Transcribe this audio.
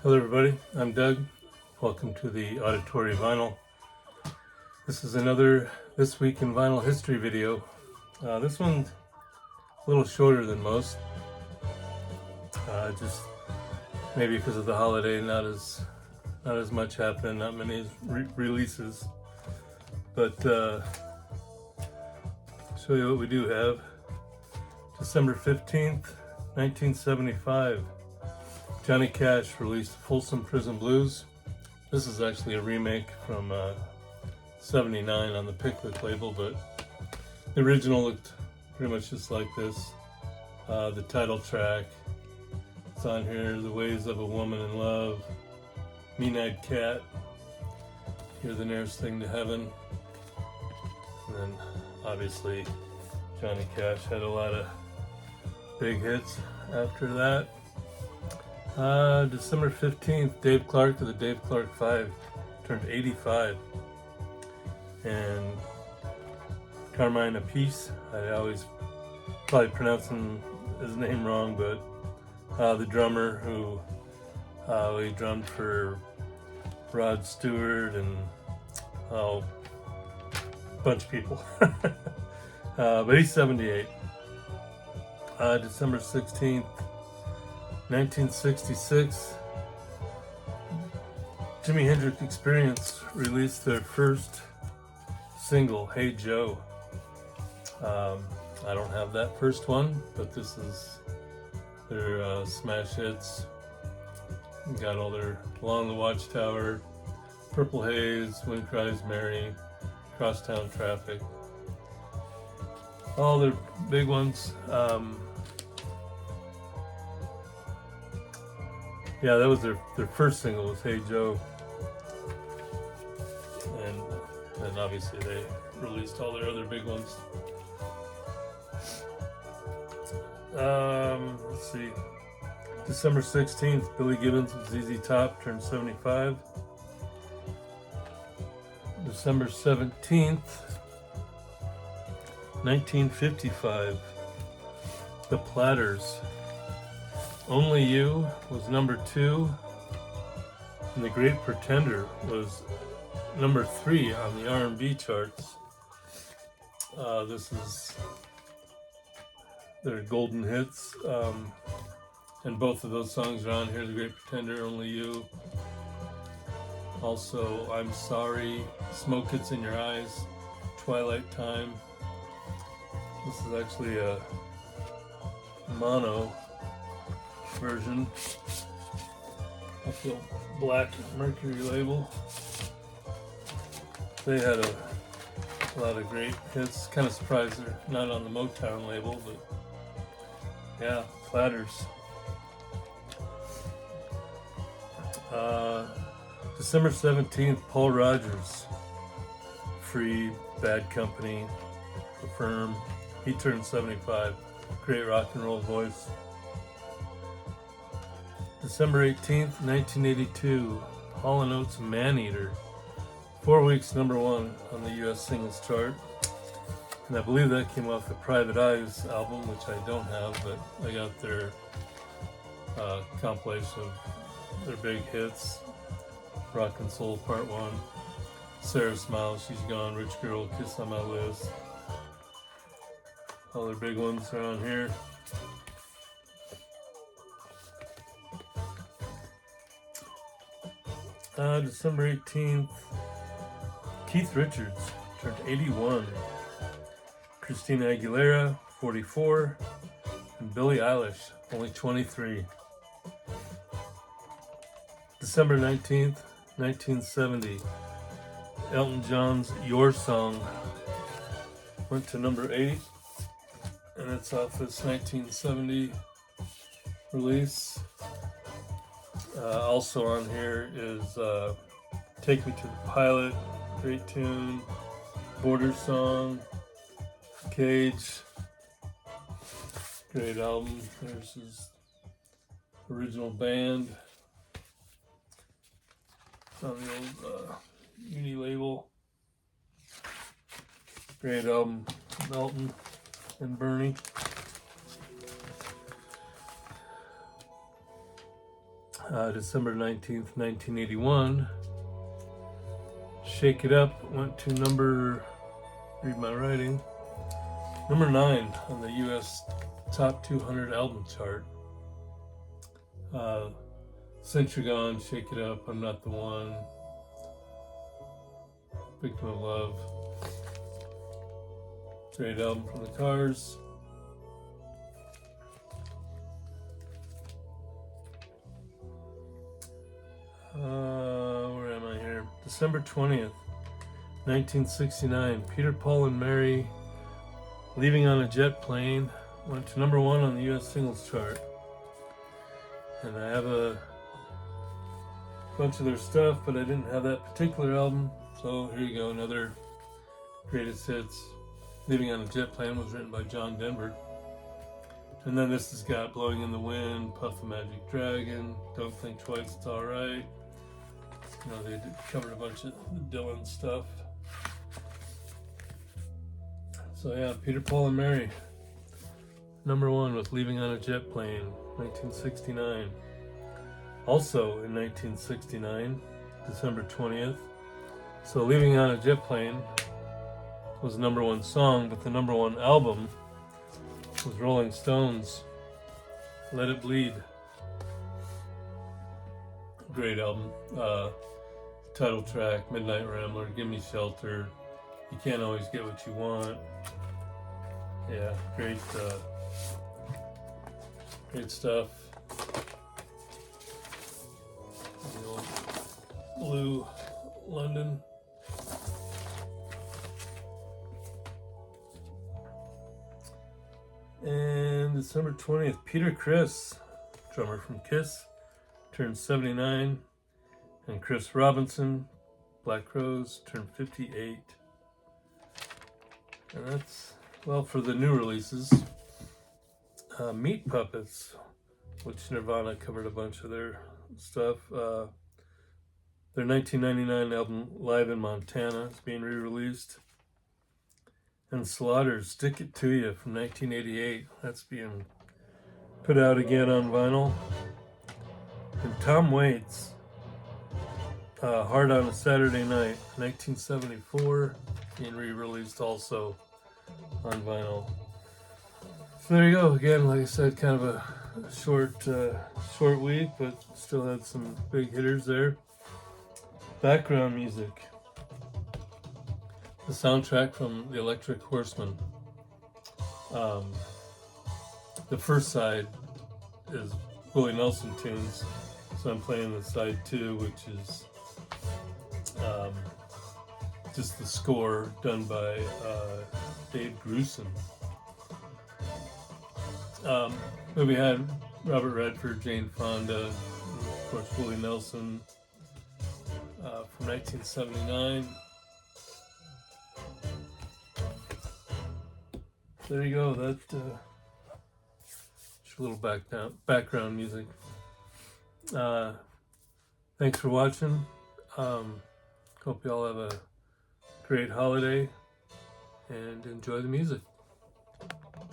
Hello everybody, I'm Doug. Welcome to the Auditory Vinyl. This is another This Week in Vinyl History video. This one's a little shorter than most. Just maybe because of the holiday, not as much happening, not many releases. But show you what we do have. December 15th, 1975. Johnny Cash released Folsom Prison Blues. This is actually a remake from 79 on the Pickwick label, but the original looked pretty much just like this. The title track, it's on here, The Ways of a Woman in Love, Mean-Eyed Cat, You're the Nearest Thing to Heaven. And then obviously Johnny Cash had a lot of big hits after that. December 15th, Dave Clark of the Dave Clark 5 turned 85. And Carmine Appice, I always probably pronouncing his name wrong, but the drummer who he drummed for Rod Stewart and a bunch of people. But he's 78. December 16th, 1966, Jimi Hendrix Experience released their first single, Hey Joe. I don't have that first one, but this is their smash hits. Got all their Along the Watchtower, Purple Haze, Wind Cries Mary, Crosstown Traffic. All their big ones. Yeah, that was their first single, was Hey Joe. And then obviously they released all their other big ones. Let's see. December 16th, Billy Gibbons with ZZ Top turned 75. December 17th, 1955, The Platters. Only You was number 2, and The Great Pretender was number 3 on the R&B charts. This is their golden hits, and both of those songs are on here. The Great Pretender, Only You. Also, I'm Sorry, Smoke Gets in Your Eyes, Twilight Time. This is actually a mono version of the Black Mercury label. They had a lot of great hits. Kind of surprised they're not on the Motown label, but yeah, Platters. December 17th, Paul Rogers, Free, Bad Company, The Firm. He turned 75. Great rock and roll voice. December 18th, 1982, Hall & Oates Maneater. 4 weeks number 1 on the US singles chart. And I believe that came off the Private Eyes album, which I don't have, but I got their compilation of their big hits. Rock and Soul Part 1, Sarah Smiles, She's Gone, Rich Girl, Kiss on My Lips. All their big ones are on here. December 18th, Keith Richards turned 81. Christina Aguilera, 44. And Billie Eilish, only 23. December 19th, 1970, Elton John's Your Song went to number 8. And it's off this 1970 release. Also on here is Take Me to the Pilot, great tune, Border Song, Cage, great album. There's his original band. It's on the old Uni label. Great album, Melton and Bernie. December 19th, 1981. Shake It Up went to read my writing, number 9 on the US Top 200 album chart. Since You're Gone, Shake It Up, I'm Not the One, Victim of Love. Great album from the Cars. Where am I here? December 20th, 1969. Peter, Paul, and Mary, Leaving on a Jet Plane, went to number 1 on the US singles chart. And I have a bunch of their stuff, but I didn't have that particular album. So here you go, another greatest hits. Leaving on a Jet Plane was written by John Denver. And then this has got Blowing in the Wind, Puff the Magic Dragon, Don't Think Twice, It's Alright. You know, they covered a bunch of Dylan stuff. So yeah, Peter, Paul, and Mary, number 1 with Leaving on a Jet Plane, 1969. Also in 1969, December 20th. So Leaving on a Jet Plane was the number 1 song, but the number 1 album was Rolling Stones' Let It Bleed. Great album. Title track, Midnight Rambler, Give Me Shelter, You Can't Always Get What You Want. Yeah, great stuff. The old blue London. And December 20th, Peter Criss, drummer from Kiss, turned 79. And Chris Robinson, Black Crowes, turned 58. And that's, well, for the new releases. Meat Puppets, which Nirvana covered a bunch of their stuff. Their 1999 album, Live in Montana, is being re-released. And Slaughter's Stick It To You from 1988. That's being put out again on vinyl. And Tom Waits, Hard on a Saturday Night, 1974, being re-released also on vinyl. So there you go. Again, like I said, kind of a short week, but still had some big hitters there. Background music. The soundtrack from The Electric Horseman. The first side is Willie Nelson tunes, so I'm playing the side 2, which is just the score done by Dave Grusin. We had Robert Redford, Jane Fonda, and of course Willie Nelson from 1979. There you go. That just a little background music. Thanks for watching. Hope you all have a great holiday and enjoy the music.